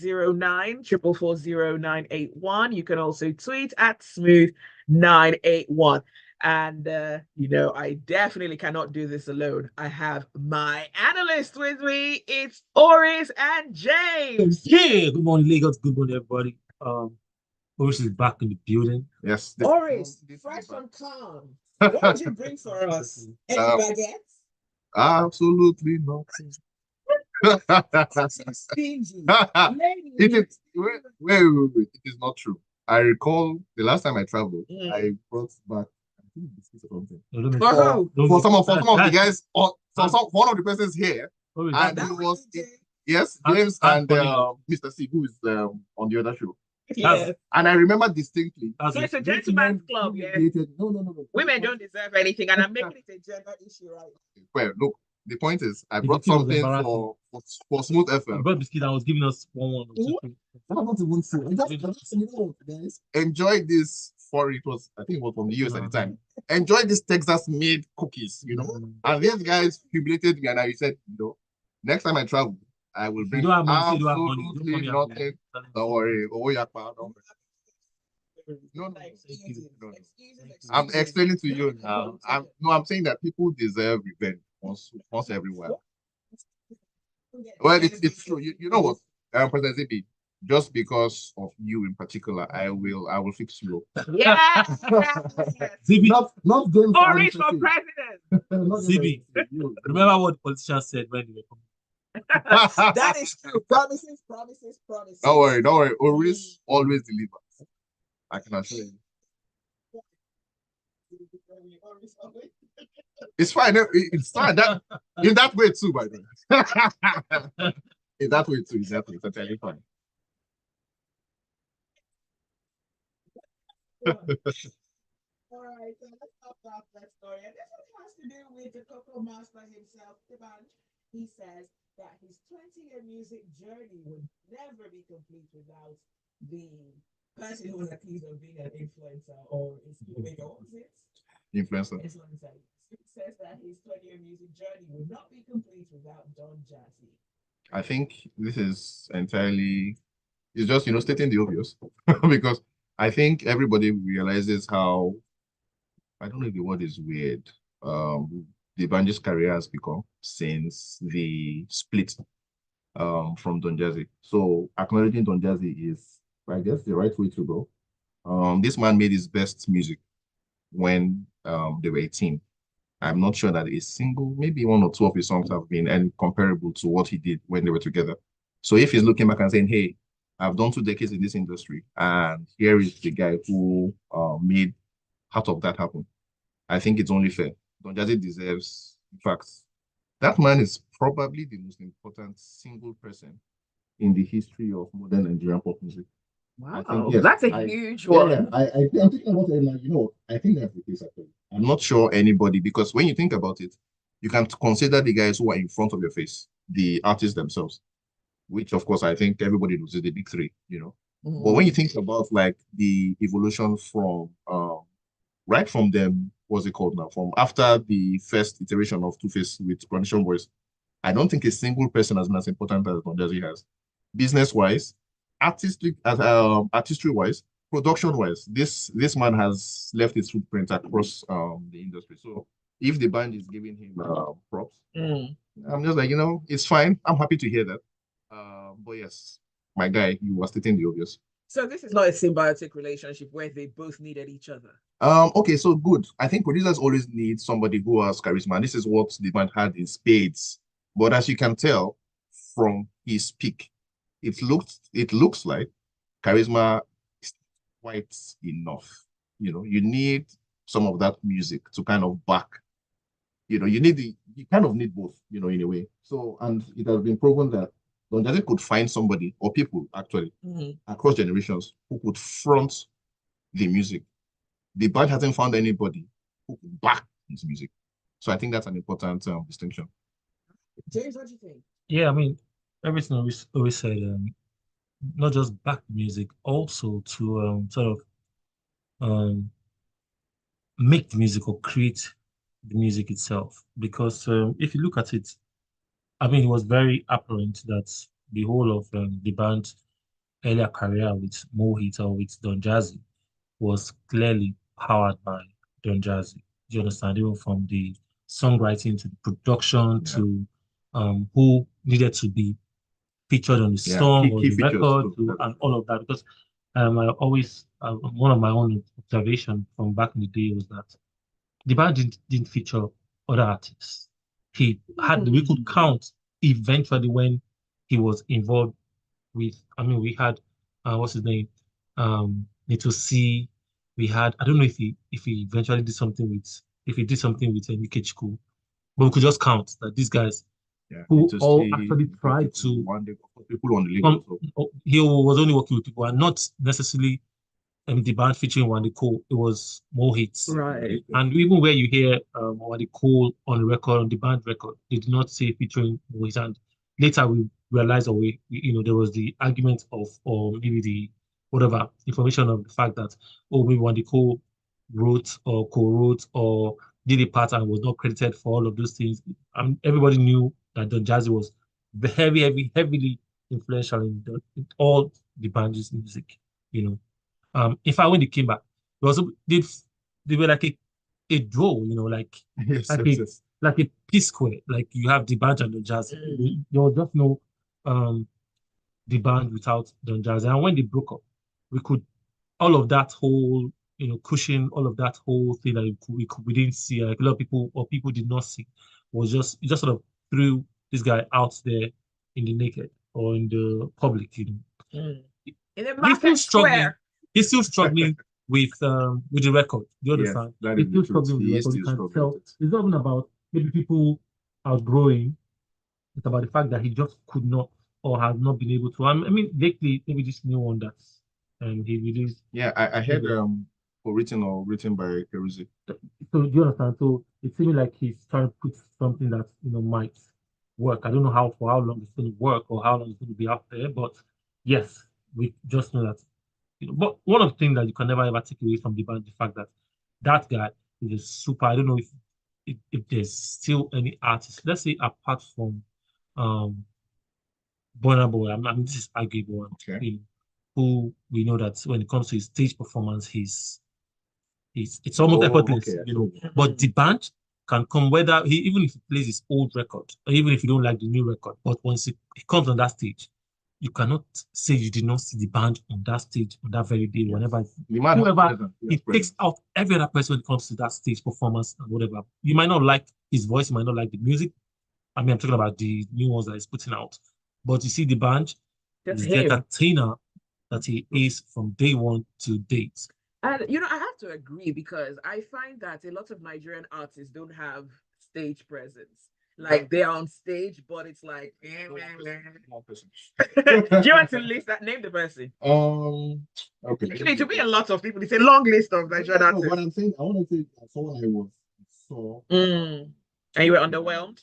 0809 4440981. You can also tweet at smooth981. And I definitely cannot do this alone. I have my analyst with me. It's Oris and James. Yeah, good morning, Lagos. Good morning, everybody. Oris is back in the building. Yes. Oris, fresh from calm. What did you bring for us? Any baguettes? Absolutely not. Stingy. It is wait. It is not true. I recall the last time I traveled, I brought back I think biscuits or something. For some of the guys, or one of the persons here, and it was yes, James and Mr. C, who is on the other show. Yes. And I remember distinctly. So it's a gentleman's club, yeah. No. Women don't deserve anything, and I'm making it a gender issue, right? Well, look, the point is, I brought something for Smooth FM. You brought biscuit and was giving us one. Guys, enjoy this for it was, I think it was from the US at the time. Enjoy this Texas-made cookies, And these guys humiliated me, and I said, next time I travel, I will bring absolutely nothing. Don't worry. No. I'm explaining to you now. I'm saying that people deserve revenge once everywhere. Well, it's true. You know what, President Zibby, just because of you in particular, I will fix you. Yeah. Zibby, not going Orange for president. Zibby, remember what politicians said when they were coming? That is true. Promises. Don't worry. Oris always delivers. I can assure you. It's fine. It's fine. That in that way too, by the way. In that way too, exactly. It's totally fine. All right, so let's talk about that story. And this one has to do with the Coco Master himself, Tiban. He says that his 20-year music journey would never be complete without the person who was accused of being an influencer or is influencer. He says that his 20-year music journey would not be complete without Donjazzy. I think this is entirely, it's just, stating the obvious. Because I think everybody realizes how, I don't know if the word is weird, the band's career has become since the split from Donjazzy. So acknowledging Donjazzy is, I guess, the right way to go. This man made his best music when they were 18. I'm not sure that a single, maybe one or two of his songs have been comparable to what he did when they were together. So if he's looking back and saying, hey, I've done 2 decades in this industry, and here is the guy who made part of that happen, I think it's only fair. Donjazzy deserves, in fact, that man is probably the most important single person in the history of modern Nigerian pop music. Wow, that's a huge one. Yeah, I'm thinking about it like, I think that's the case actually. I'm not sure anybody, because when you think about it, you can consider the guys who are in front of your face, the artists themselves, which of course I think everybody knows is the big 3, But when you think about like the evolution from right from them, what's it called now? From after the first iteration of Two-Face with Condition Boys, I don't think a single person has been as important as Donjazzy has. Business-wise, artistry-wise, production-wise, this man has left his footprint across the industry. So if the band is giving him props, I'm just like, it's fine. I'm happy to hear that. But yes, my guy, you were stating the obvious. So this is not a symbiotic relationship where they both needed each other. Okay, so good. I think producers always need somebody who has charisma. And this is what the band had in spades. But as you can tell from his peak, it looks like charisma is quite enough. You need some of that music to kind of back. You kind of need both, in a way. So, and it has been proven that Donjazzy could find somebody, or people actually, across generations, who could front the music. The band hasn't found anybody who could back his music. So I think that's an important distinction. James, what do you think? Yeah, I mean, everything always said, not just back music, also to sort of make the music or create the music itself. Because if you look at it, I mean, it was very apparent that the whole of the band earlier career with Mohit or with Donjazzy was clearly powered by Donjazzy. Do you understand? Even from the songwriting to the production Yeah. to who needed to be featured on the Yeah. song or Key the features record too. to, and all of that. Because I always one of my own observation from back in the day was that the band didn't feature other artists. He had we could count eventually when he was involved with. I mean, we had what's his name, Little C. We had I don't know if he eventually did something with if he did something with UK School, but we could just count that these guys Yeah. who To all see actually tried people, to one day, people on the league come. also. He was only working with people and not necessarily the band featuring Wande Cole. It was more hits. Right. And even where you hear Wande Cole on the record, on the band record, they did not say featuring Mohit. And later we realized, or there was the argument of, or maybe the whatever information of the fact that, oh, maybe Wande Cole wrote or co-wrote or did a part and was not credited for all of those things. Everybody knew that Don Jazzy was heavily influential in all the band's music, you know. In fact, when they came back, they were like a duo, like Yes, like yes, a yes. like a P square. Like you have the band and the jazz. There was just no um the band without Don Jazzy. And when they broke up, we could all of that whole cushion, all of that whole thing that we didn't see, like a lot of people or people did not see, was just it just sort of threw this guy out there in the naked or in the public. Mm. In a He's still market struggling. square. He's still struggling with the record. Do you Yes, understand? that He's is the still truth. struggling with the He is record. You still can struggling tell with it. it's not even about maybe people outgrowing. It's about the fact that he just could not or has not been able to. I mean, lately, maybe this new one that's he released. Yeah, I heard written by Keruzi. So do you understand? So it seems like he's trying to put something that might work. I don't know for how long it's going to work or how long it's going to be out there, but yes, we just know that. But one of the things that you can never ever take away from the band, the fact that that guy is a super. I don't know if there's still any artist. Let's say apart from um Burna Boy. I mean, this is arguable. Okay. Who we know that when it comes to his stage performance, it's almost effortless, okay. But the band can come whether even if he plays his old record, or even if you don't like the new record, but once he comes on that stage, you cannot say you did not see the band on that stage on that very day. Yes. Whenever The man whoever he takes out every other person when it comes to that stage performance and whatever. You might not like his voice, you might not like the music. I mean, I'm talking about the new ones that he's putting out, but you see the band Just is the him. entertainer that he is from day one to date. And I have to agree because I find that a lot of Nigerian artists don't have stage presence. Like they're on stage, but it's like. Do you want to list that? Name the person. Okay. Actually, to be a lot of people, it's a long list of Nigerian artists. What I'm saying, I want to say someone I saw. And you were underwhelmed.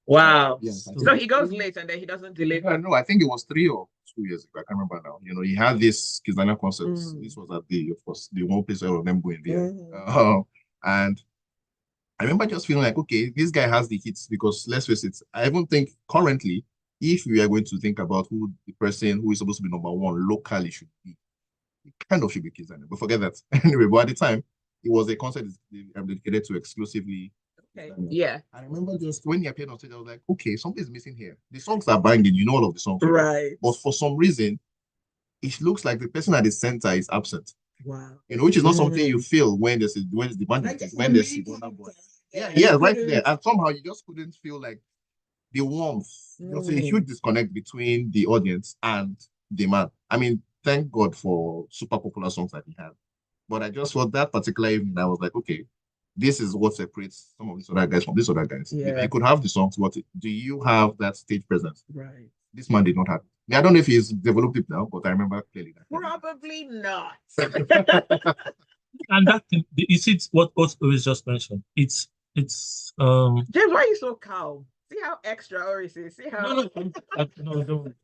Wow. Yes. So he goes late and then he doesn't deliver. No, I think it was 3 or 2 years ago. I can't remember now. He had this Kizana concert. This was at of course, the one place I remember going there. And I remember just feeling like, okay, this guy has the hits because let's face it, I even think currently, if we are going to think about who the person who is supposed to be number one locally should be, it kind of should be Kizana. But forget that. Anyway, but at the time, it was a concert dedicated to exclusively. Okay. Yeah. I remember just when he appeared on stage, I was like, okay, something's missing here. The songs are banging, all of the songs. Right. But for some reason, it looks like the person at the center is absent. Wow. Which is not something you feel when there's the band when there's Burna Boy. Yeah, right there. And somehow you just couldn't feel like the warmth. There's a huge disconnect between the audience and the man. I mean, thank God for super popular songs that he had. But I just felt that particular evening, I was like, okay, this is what separates some of these other guys from these other guys. Yeah. You could have the songs, but do you have that stage presence? Right. This man did not have it. I don't know if he's developed it now, but I remember clearly that. Probably not. And that thing, you see what Oris just mentioned. It's James, why are you so calm? See how extra Oris is. See how no, don't.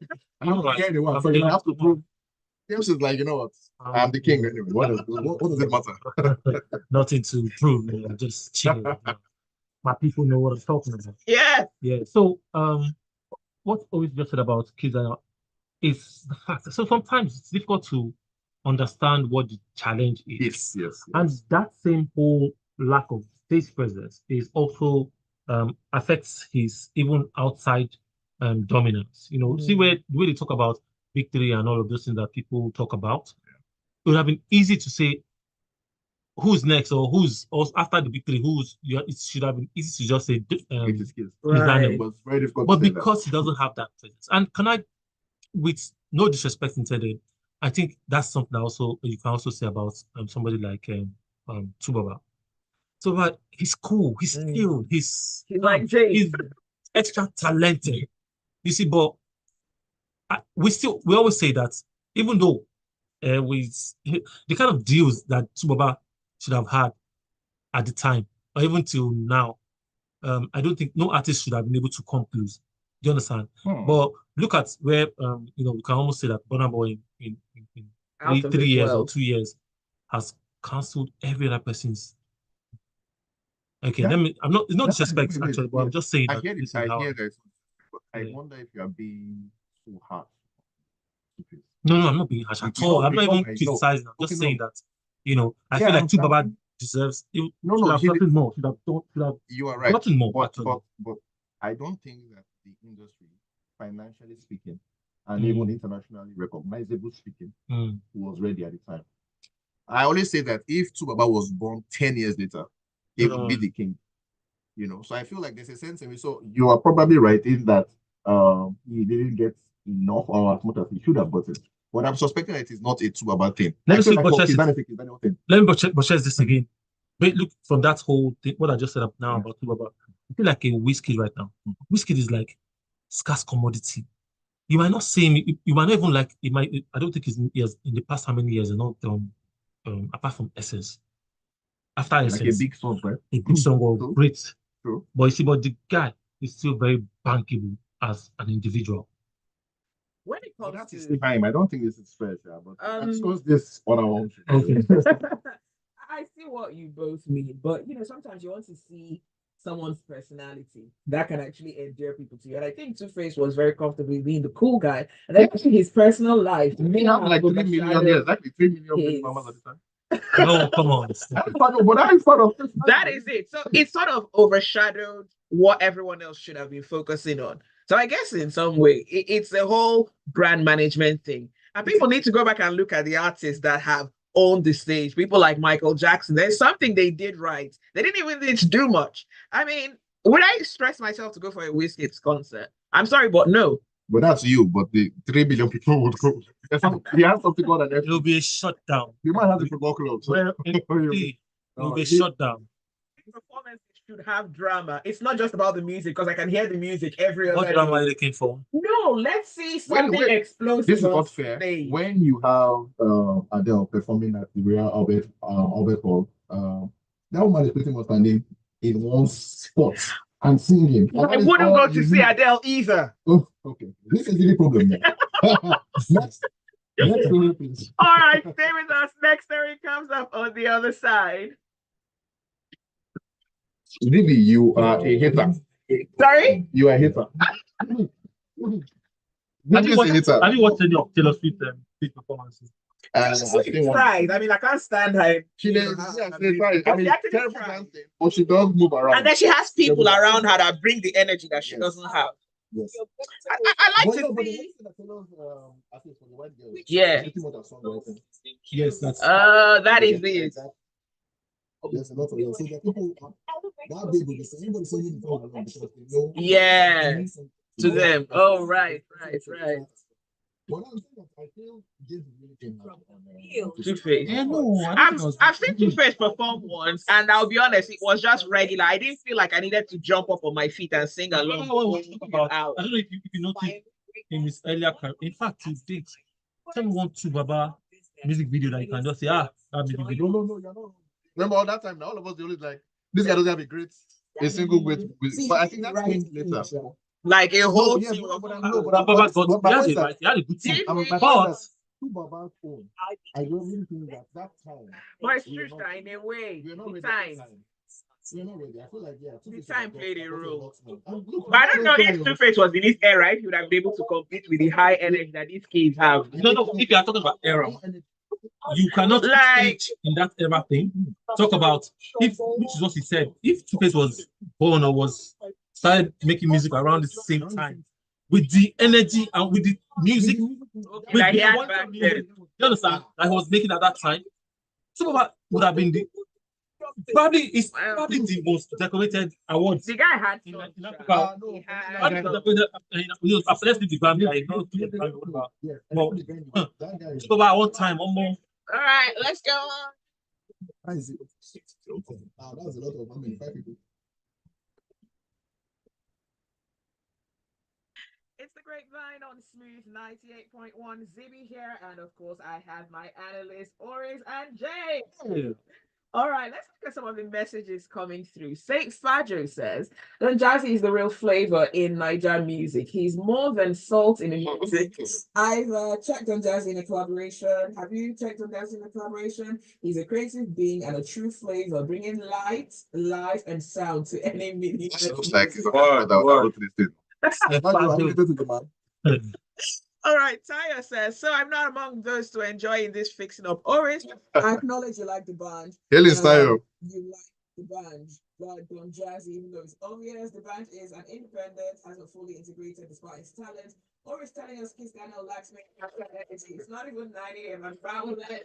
I'm not getting one, so I have to prove. James is like, you know what? I'm the king anyway. What does it matter? Nothing to prove. I'm just chilling. My people know what I'm talking about. Yeah. Yeah. So what Oris just said about Kizana, It's the fact. So sometimes it's difficult to understand what the challenge is. Yes. And that same whole lack of stage presence is also affects his even outside dominance. You know, see where the way they talk about victory and all of those things that people talk about. It would have been easy to say who's next or who's or after the victory, it should have been easy to just say It is skills. Daniel. It was very difficult But to say because he doesn't have that presence, and can I, with no disrespect intended, I think that's something that also you can also say about somebody like Tubaba. So he's cool, he's skilled, He's like James. he's extra talented. You see, but we always say that even though the kind of deals that Tubaba should have had at the time, or even till now, I don't think no artist should have been able to come close. Do you understand? But look at where we can almost say that Burna Boy in Out of 3 this years or world. 2 years has cancelled every other person's. Okay, Yeah. I'm not. It's not That's disrespect fine. actually, but I'm just saying I that hear this it. is I how. hear that. But I Yeah. wonder if you are being too harsh. No, I'm not being harsh at all. I'm not even criticizing. I'm just saying that I feel like Tubaba deserves. No, have gotten more. Should have you are right. gotten more. But Actually. I don't think that the industry, financially speaking, and even internationally recognizable speaking, was ready at the time. I always say that if Tubaba was born 10 years later, he would be the king. So I feel like there's a sense in which, so you are probably right in that he didn't get enough or as much as he should have gotten. But I'm suspecting that it is not a Tubaba thing. Let me see Let me buttress this again. But look, from that whole thing, what I just said up now about Tubaba, I feel like a whiskey right now. Whiskey is like scarce commodity. You might not see him. You might not even like. It might. I don't think he has in the past how many years and not apart from Essence. After Essence, like a big song, right? A big song was great. True. But you see, but the guy is still very bankable as an individual. When it comes that to is time, I don't think this is fair, but I discuss this on our own. Okay. I see what you both mean, but sometimes you want to see someone's personality that can actually endear people to you. And I think Two Face was very comfortable being the cool guy, and then his personal life. He had like 3 million, exactly 3 million mamas at the time. No, come on. That is it. So it sort of overshadowed what everyone else should have been focusing on. So I guess in some way, it's a whole brand management thing. And people need to go back and look at the artists that have owned the stage. People like Michael Jackson. There's something they did right. They didn't even need to do much. I mean, would I stress myself to go for a Wizkid's concert? I'm sorry, but no. But that's you. But the 3 billion people would go. He has something called an It will be a shutdown. You might have the football club. So. Well, it will be a shutdown. Performance should have drama. It's not just about the music, because I can hear the music every other. What drama are you looking for? No, let's see something explosive. This is not fair. When you have Adele performing at the Royal Albert Hall, that woman is pretty much standing in one spot and singing. I wouldn't go to see Adele either. Oh, okay. This is the problem. Next story, please. All right, stay with us. Next story comes up on the other side. Zibby, you are a hater. Sorry? You are a hater. Have you watched any of Taylor Swift performances? She tried. I mean, I can't stand her. She does. I mean, terrible dancing, but she does move around. And then she has people around her that bring the energy that she doesn't have. Yes. I like to see. Yeah. Yes, that's. That is it. There's a lot of so the people that baby is anybody saying because they know. Yeah. To them. Oh, right. But I feel this really Two-Face. Yeah, no, I've seen Two-Face perform once, and I'll be honest, it was just regular. I didn't feel like I needed to jump up on my feet and sing along. I don't know if you noticed in his earlier career. In fact, to date, tell me one Baba music video that you can just say, that music video. No, you're not. Remember all that time, all of us, they always like, this guy doesn't have a single great, but I think that came later. Like a whole team. He had a good team. But to Baba's own, I don't really think that time. But it's true, in a way, the time. So you're not ready. I feel like, yeah, The Two-Face time would have played a got role. lot more. And look, But I don't know Donjazzy if was- Two-Face was in this era, if he would have been able to compete with the high energy that these kids have. No, if you are talking about era, you cannot Like- age in that era thing. Talk about if, which is what he said, if Two-Face was born or was started making music around the same time, with the energy and with the music, with That he the had quality back of music, then. you understand, that he was making at that time, some of that would have been the probably the most decorated awards. The guy had In some, Africa. he had Probably some. the decorated, after let's leave the Grammy, I know the Grammy, whatever. Well, talk about one time, one more. All right, let's go on. That is it. Wow, that was a lot of, I mean, 5 people. It's the Grapevine on Smooth 98.1. Zibby here, and of course, I have my analysts, Oris and Jay. Yeah. All right, let's look at some of the messages coming through. Saint Fajo says, Donjazzy is the real flavor in Niger music. He's more than salt in the music. I've checked Donjazzy in a collaboration. Have you checked Donjazzy in a collaboration? He's a creative being and a true flavor, bringing light, life, and sound to any meaning. Looks like it's that wrote this thing. All right, Taya says, so I'm not among those to enjoy this fixing up Oris. I acknowledge you like the band. Hailing style. You like the band, but Donjazzy, even though it's obvious, the band is an independent, hasn't fully integrated despite its talent. Oris telling us Kiss Daniel lacks making energy. It's not even 9 a.m. I'm proud of that.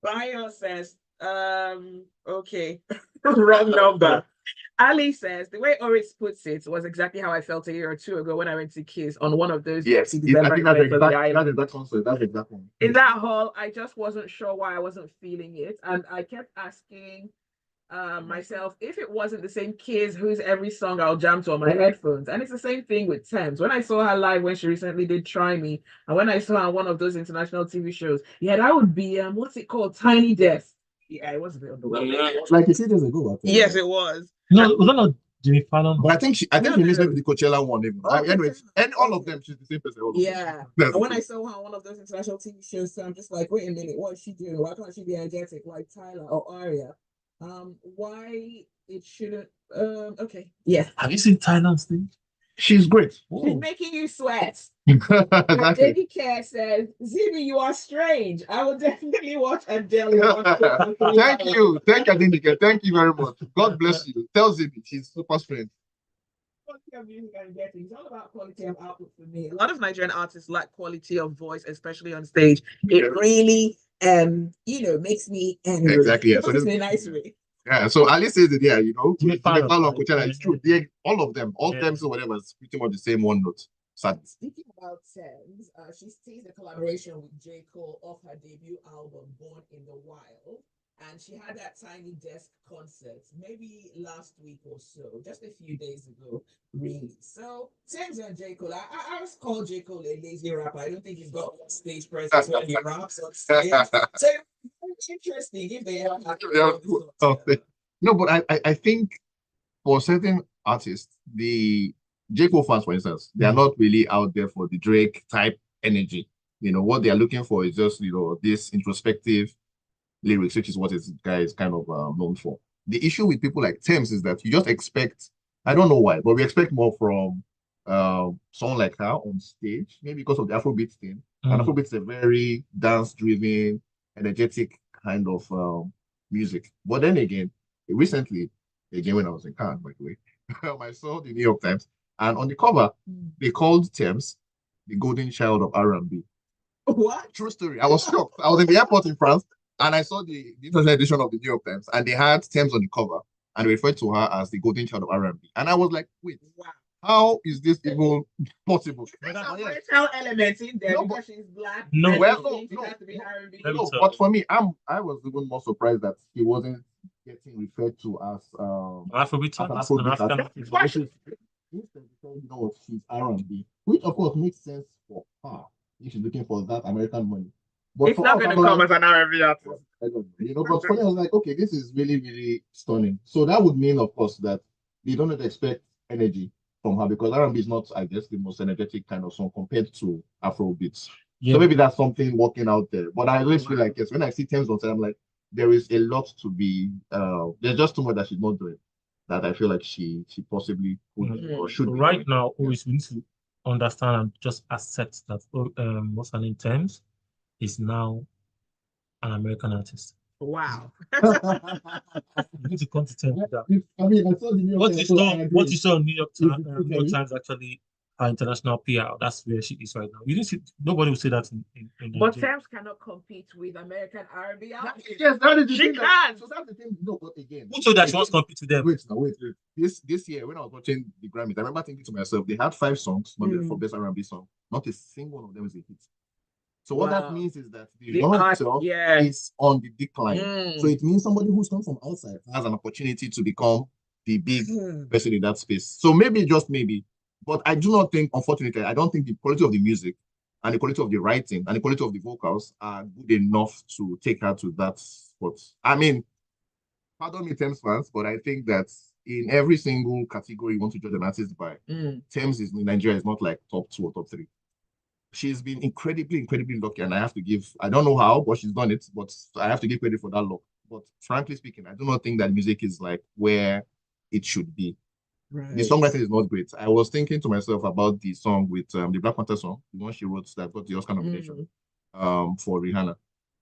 Bio says, okay, wrong number. Ali says, the way Oris puts it was exactly how I felt a year or two ago when I went to Kiss on one of those Yes, December I think that's events on the exact, island. that's exact concert. That's exact one. In that hall, I just wasn't sure why I wasn't feeling it. And I kept asking myself if it wasn't the same Kiss whose every song I'll jam to on my headphones. And it's the same thing with Thames. When I saw her live when she recently did Try Me, and when I saw her on one of those international TV shows, yeah, that would be, what's it called? Tiny Desk. Yeah, it was a bit underwhelming. Like you said years ago. Yes, it was. No, was that not Jimmy Fallon? But I think she No, missed no. maybe the Coachella one. Even. Oh, Anyways, and all of them, she's the same person. all of them. Yeah. That's And when the I thing. saw her on one of those international TV shows, so I'm just like, wait a minute, what is she doing? Why can't she be energetic like Tyler or Aria? Why it shouldn't okay. Yes. Have you seen Thailand's thing? She's great. She's making you sweat. Exactly. David Care says, Zibby, you are strange. I will definitely watch Adele. Thank you. Thank you, Adinike. Thank you very much. God bless you. Tell Zibby, she's super strange. Quality of music I'm getting. It's all about quality of output for me. A lot of Nigerian artists lack quality of voice, especially on stage. It really makes me angry. Exactly, yeah. So Puts this- me in a nice way. Yeah, so Alice says it, yeah, Jimmy Jimmy Fallon, Fallon, right? Coachella, it's true. All of them, all them, so whatever, is pretty much the same one note. Sad. Speaking about Thames, she teased a collaboration with J. Cole off her debut album, Born in the Wild. And she had that Tiny Desk concert maybe last week or so, just a few days ago, really. So, Thames and J. Cole, I always call J. Cole a lazy rapper. I don't think he's got stage presence when he raps on stage. So, it's interesting if they ever have No, but I think for certain artists, the J. Cole fans, for instance, they are not really out there for the Drake type energy. What they are looking for is just, this introspective lyrics, which is what this guy is kind of known for. The issue with people like Thames is that you just expect, I don't know why, but we expect more from someone like her on stage, maybe because of the Afrobeat thing. And Afrobeat is a very dance-driven, energetic kind of music. But then again, recently, when I was in Cannes, by the way, I saw the New York Times, and on the cover, they called Thames the golden child of R&B. What? True story. I was shocked. I was in the airport in France, and I saw the international edition of the New York Times, and they had Thames on the cover, and they referred to her as the golden child of R&B. And I was like, wait, Wow. how is this even possible? There's some racial elements in there No, because she's black. No, and well, she no, thinks it no, has to be R&B. Let me No, tell but you. for me, I was even more surprised that he wasn't getting referred to as Afrobeat as an artist, an Afrobeat African artist. artist. Instead, because she's R&B, which of course makes sense for her if she's looking for that American money. But It's for not us, going to I'm come like, as an R&B artist. I don't know, but for me, I was like, okay, this is really, really stunning. So that would mean, of course, that they don't expect energy from her because R&B is not, I guess, the most energetic kind of song compared to Afrobeats. Yeah. So maybe that's something working out there. But I always feel like, yes, when I see Thames on set, I'm like, there is a lot to be. There's just too much that she's not doing that I feel like she possibly could do or should be Right doing. now, Yeah. always we need to understand and just accept that what's her name, Thames is now an American artist. Wow. You need to come to terms with that. I mean, I saw the New York What Times, you so I saw, agree. what you saw in If New York Times actually her international PR. That's where she is right now. You didn't see nobody will say that in But Nigeria. Thames cannot compete with American R&B artists. Yes, that is the She thing. can. So that's the thing. No, but again, Who told that she wants to compete with them? wait now, wait. This year when I was watching the Grammys, I remember thinking to myself, they had 5 songs nominated for best R&B song. Not a single one of them is a hit. So what that Wow. means is that the The genre art, itself yeah. is on the decline. Mm. So it means somebody who's come from outside has an opportunity to become the big person in that space. So maybe, just maybe, but I do not think, unfortunately, I don't think the quality of the music and the quality of the writing and the quality of the vocals are good enough to take her to that spot. I mean, pardon me, Thames fans, but I think that in every single category you want to judge an artist by, Thames is in Nigeria is not like top 2 or top 3. She's been incredibly lucky, and I have to give, I don't know how, but she's done it, but I have to give credit for that luck. But frankly speaking, I do not think that music is like where it should be. Right. The songwriting is not great. I was thinking to myself about the song with the Black Panther song, the one she wrote that got the Oscar nomination for Rihanna.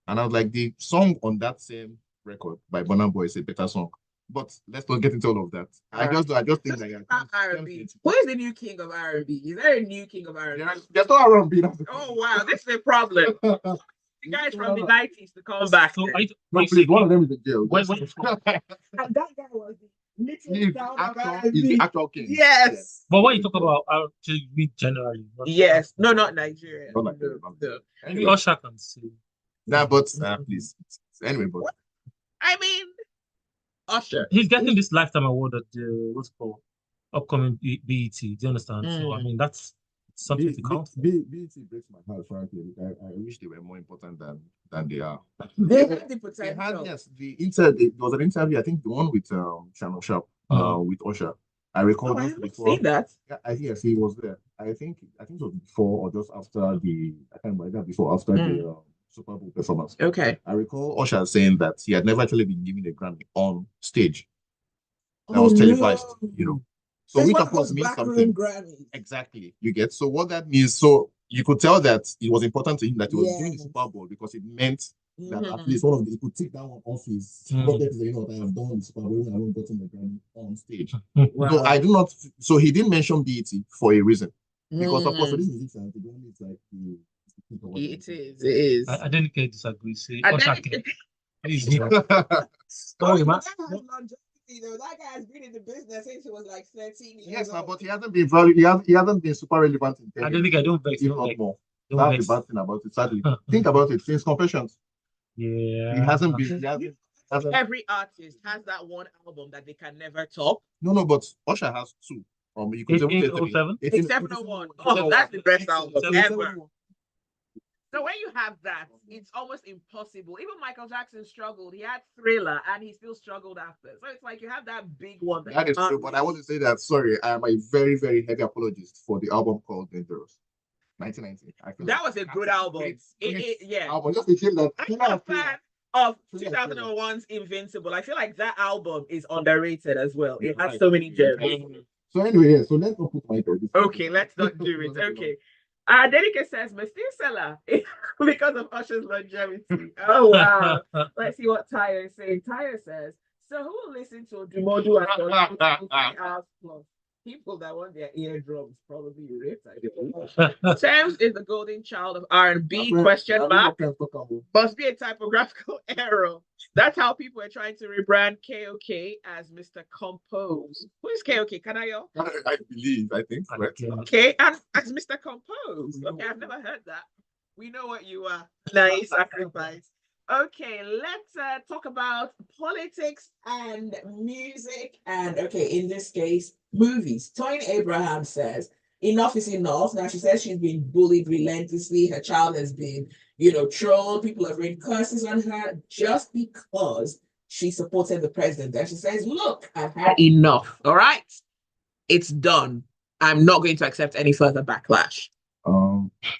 And I was like, the song on that same record by Burna Boy is a better song. But let's not get into all of that. I just think that R&B. Who is the new king of R&B? Is there a new king of R&B? there's no R&B. Oh wow, this is a problem. The guys from the 90s to come back. So No, please, one of them is a girl. when And that guy was the little He's sound of actual, he's the R&B. actual king. Yes. but when you talk about R&B generally, Yes. No, not Nigeria. Not like that. No. maybe Usher can say. Nah, but please. Anyway, but I mean, Usher. He's getting this lifetime award at the what's it called upcoming BET. Do you understand? So I mean that's something to count for. BET breaks my heart, frankly. I wish they were more important than they are. They have the They potential. had, yes, there was an interview, I think the one with Channel Sharp, with Usher. I recall Oh, I just haven't before. seen that. Yeah, I think, yes, he was there. I think it was before or just after the, I can't remember, either before or after the Super Bowl performance. Okay. I recall Usher saying that he had never actually been given a Grammy on stage. That was televised, you know. So That's which one of of course those means backroom something. Grammys. Exactly. You get, so what that means, so you could tell that it was important to him that he was doing the Yes. Super Bowl because it meant that at Mhm. least one of the, he could take that one off his bucket to say, you know what, I have done the Super Bowl and I haven't gotten the Grammy on stage. Wow. So I do not, so he didn't mention BET for a reason. Because of course for Mm. this musician, the Grammy is like It is. I didn't get disagree. Say I Usher didn't- can. Please, Sorry, man. That has longevity, though. That guy has been in the business since he was like 13 years Yes, old. but he hasn't been he hasn't been super relevant in 10 I years. don't think I don't vex. If Don't not vex. more. Don't That's vex. the bad thing about it, sadly. Think about it, since Confessions. Yeah. He hasn't been, Every artist has that one album that they can never top. No, but Usher has 2. You could say 1807? 8701. Oh, that's the best album 1807. ever. So when you have that, it's almost impossible. Even Michael Jackson struggled. He had Thriller and he still struggled after. So it's like you have that big one. That is true, but I want to say that, sorry, I am a very, very heavy apologist for the album called Dangerous. 1990. I feel That like was a good album. Yeah. album. Just a shame that I'm a fan of 2001's Invincible. I feel like that album is underrated as well. It has so many gems. So anyway, yeah, so let's not put Michael. Okay, let's not do it. Okay. Dedicate says, Mr. because of Usher's longevity. Oh, wow. Let's see what Tyre is saying. Tyre says, so who will listen to Dumodu and 3 hours plus? People that want their eardrums probably raped. I don't know. Thames is the golden child of R&B, question mark. Must be a typographical error. That's how people are trying to rebrand KOK as Mr. Compose. Who is KOK? Can I know? I think. Right? Okay, and as Mr. Compose. Okay, I've never heard that. We know what you are. Nice sacrifice. Okay, let's talk about politics and music, and okay, in this case, movies. Toyin Abraham says, enough is enough. Now she says she's been bullied relentlessly. Her child has been, trolled. People have rained curses on her just because she supported the president. And she says, look, I've had enough. All right, it's done. I'm not going to accept any further backlash.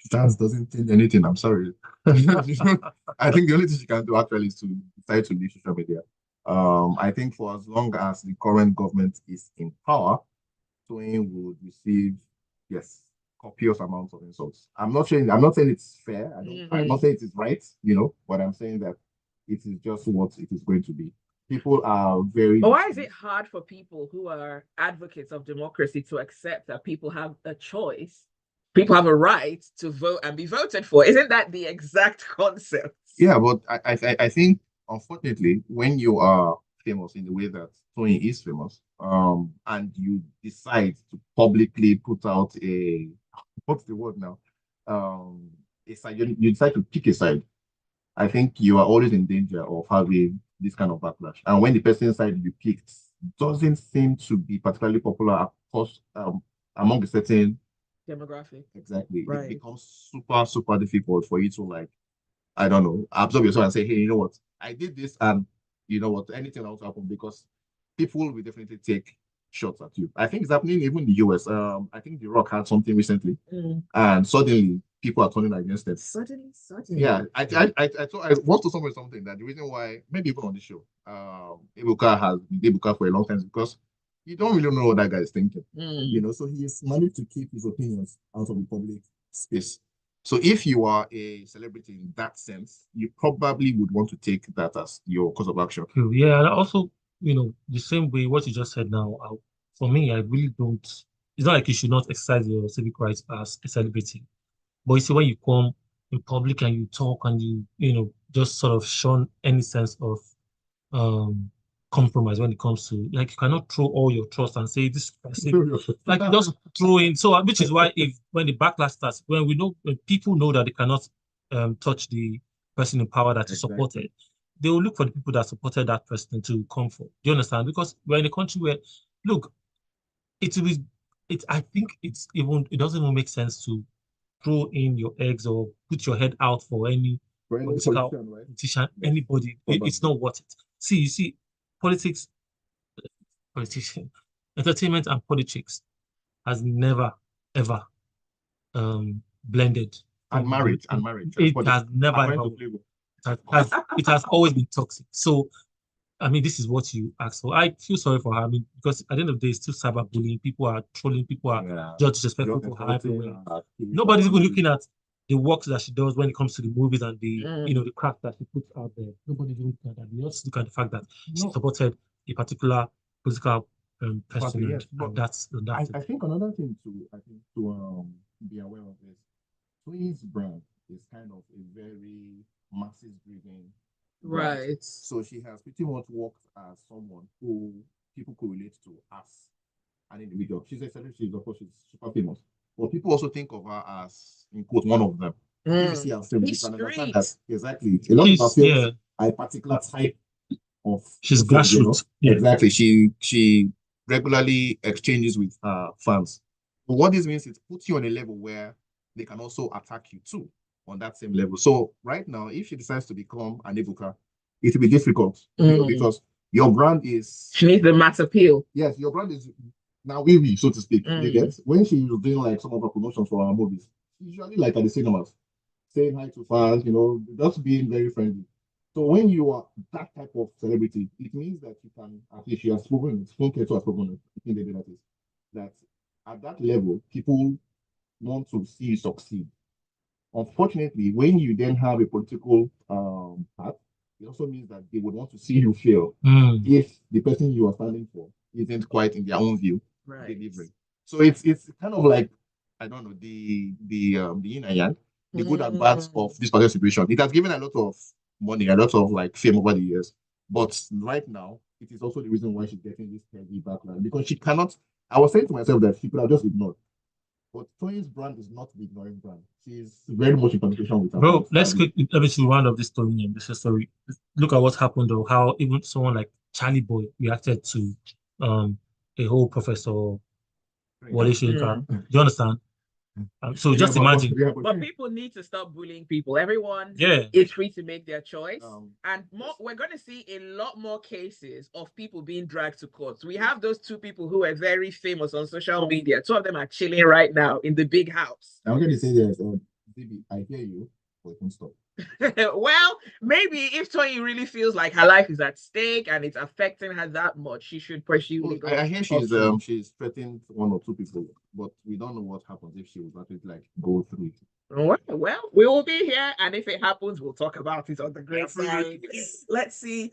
dance doesn't change anything. I'm sorry. I think the only thing she can do actually is to decide to leave social media. I think for as long as the current government is in power, Toyin would receive, yes, copious amounts of insults. I'm not saying it's fair. I'm not saying it is right, but I'm saying that it is just what it is going to be. People are very. But why is it hard for people who are advocates of democracy to accept that people have a choice? People have a right to vote and be voted for. Isn't that the exact concept? Yeah, but I think unfortunately, when you are famous in the way that Tony is famous, and you decide to publicly put out what's the word now? A side, you decide to pick a side. I think you are always in danger of having this kind of backlash. And when the person's side you picked doesn't seem to be particularly popular across among a certain demographic. Exactly. Right. It becomes super, super difficult for you to, like, I don't know, absorb yourself and say, hey, you know what? I did this, and you know what? Anything else happen, because people will definitely take shots at you. I think it's happening even in the US. I think The Rock had something recently, and suddenly people are turning against it. Suddenly. Yeah, I want to summarize something that the reason why, maybe even on the show, Ebuka has been Ebuka for a long time is because you don't really know what that guy is thinking. So he's managed to keep his opinions out of the public space. So if you are a celebrity in that sense, you probably would want to take that as your course of action. Cool. Yeah, and also, the same way what you just said now, for me, I really don't. It's not like you should not exercise your civic rights as a celebrity. But you see, when you come in public and you talk and just sort of shun any sense of um compromise when it comes to, like, you cannot throw all your trust and say this person, like, just throw in. So which is why, if when the backlash starts, when people know that they cannot touch the person in power that is supported, they will look for the people that supported that person to come for. Do you understand? Because we're in a country where, look, it will be it I think it doesn't even make sense to throw in your eggs or put your head out for any political politician, anybody. It's not worth it. You see, politics, politician, entertainment and politics has never, ever blended. And marriage. It has never ever. It has always been toxic. So, I mean, this is what you asked for. I feel sorry for her. I mean, because at the end of the day, it's still cyberbullying. People are trolling. People are just disrespectful to her everywhere. Nobody's even looking at the work that she does when it comes to the movies and the the craft that she puts out there. Nobody's looking at that. They just look at the fact that she supported a particular political person, yes, and that's I think another thing to be aware of is Twins brand is kind of a very masses driven. Right. So she has pretty much worked as someone who people could relate to as an individual. She's a celebrity, of course, she's super famous. But people also think of her as, in quote, one of them. If you see her film, you can understand that exactly. A lot of her films are a particular type of. She's grassroots. Exactly. She regularly exchanges with her fans. But what this means is it puts you on a level where they can also attack you too on that same level. So right now, if she decides to become an Ebuka, it will be difficult because your brand is. She needs the mass appeal. Yes, your brand is now wavy, so to speak. You get when she was doing like some of her promotions for her movies, usually like at the cinemas, saying hi to fans, just being very friendly. So when you are that type of celebrity, it means that you can, at least she has spoken it, Funketo has spoken it, in the that is, that at that level, people want to see you succeed. Unfortunately, when you then have a political path, it also means that they would want to see you fail if the person you are standing for isn't quite, in their own view, delivering. So it's kind of like, I don't know, the yin and yang, the good and bad of this particular situation. It has given a lot of money, a lot of like fame over the years, but right now it is also the reason why she's getting this heavy backlash, because she cannot. I was saying to myself that she could have just ignored. But Toyin's brand is not the ignoring brand. She's very much in communication with her. Bro, let's round of this story and this story. Look at what happened, or how even someone like Charlie Boy reacted to a whole Professor Wale Soyinka. Do you understand? So just imagine. But people need to stop bullying people. Everyone is free to make their choice. And we're going to see a lot more cases of people being dragged to court. We have those two people who are very famous on social media. Two of them are chilling right now in the big house. I'm going to say this. I hear you, but it won't stop. Well, maybe if Tony really feels like her life is at stake and it's affecting her that much, she should pursue legal. I hear options. she's threatened one or two people, but we don't know what happens if she was actually like go through it. Well, we will be here, and if it happens, we'll talk about it on the Grapevine. Let's see.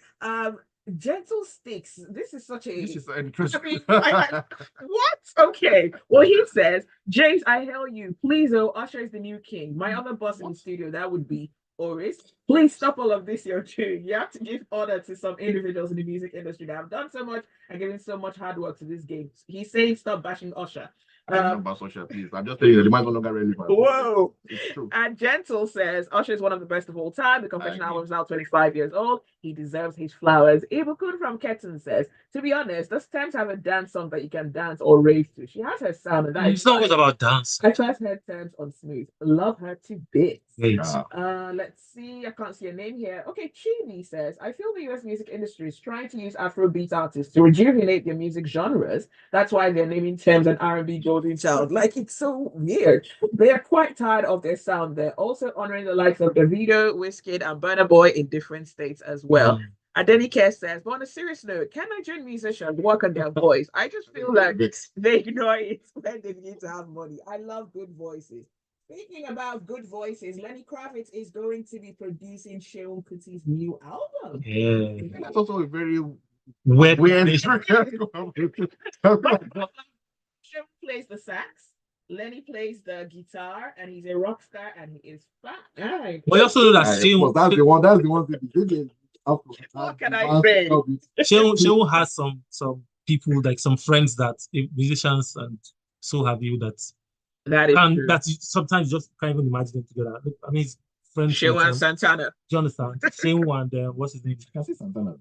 Gentle Sticks. This is such a. This is interesting. I mean, what? Okay. Well, he says, Jace, I hail you. Please, oh, Usher is the new king. My other boss in the studio, that would be Oris. Please stop all of this you're doing. You have to give honor to some individuals in the music industry that have done so much and given so much hard work to this game. He's saying stop bashing Usher. About social, please. I'm just telling you, the man no longer relevant. Whoa. It's true. And Gentle says Usher is one of the best of all time. The Confession album is now 25 years old. He deserves his flowers. Ibukun from Ketten says, to be honest, does Thames have a dance song that you can dance or rave to? She has her sound, and that is It's not always about dance. I first heard Thames on Smooth. Love her to bits. Yes. Let's see. I can't see a name here. Okay, Chibi says, I feel the US music industry is trying to use Afrobeat artists to rejuvenate their music genres. That's why they're naming Thames an R&B golden child. Like, it's so weird. They are quite tired of their sound. They're also honoring the likes of Davido, Wizkid, and Burna Boy in different states as well. Adeni Care says, but on a serious note, can Nigerian musicians work on their voice? I just feel like they ignore it when they begin to have money. I love good voices. Speaking about good voices, Lenny Kravitz is going to be producing Seun Kuti's new album. Yeah. That's also a very Weird. Seun plays the sax, Lenny plays the guitar, and he's a rock star, and he is fine. But you also know that That's the one. That's the one. What can I say? Shehu has some people, like some friends that musicians and so have you that That is true. that you sometimes just can't even imagine them together. I mean, his friends. Shehu and Santana. Do you understand? Shehu and what's his name? Can I say Santana?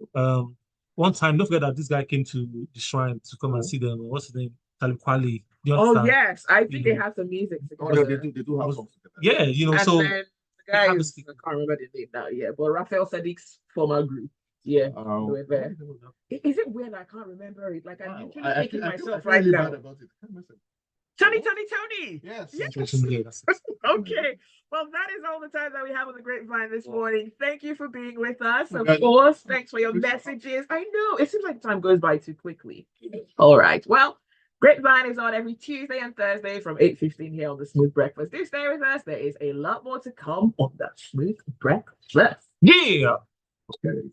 One time, don't forget that this guy came to the shrine to come and see them. What's his name? Talib Kweli. Do you understand? Oh yes, I think they have some music together. They do have songs together. Yeah, you know, And so then the guy is, I can't remember the name now, yeah, but Raphael Sadiq's former group. Yeah, they were there. Is it weird I can't remember it? Like, I'm literally thinking myself right really now. bad about it. Tony! Yes. Okay. Well, that is all the time that we have on the Grapevine this morning. Thank you for being with us. Of Okay. course, thanks for your messages. I know, it seems like time goes by too quickly. All right. Well, Grapevine is on every Tuesday and Thursday from 8:15 here on the Smooth Breakfast. Do stay with us. There is a lot more to come on the Smooth Breakfast. yeah. Okay.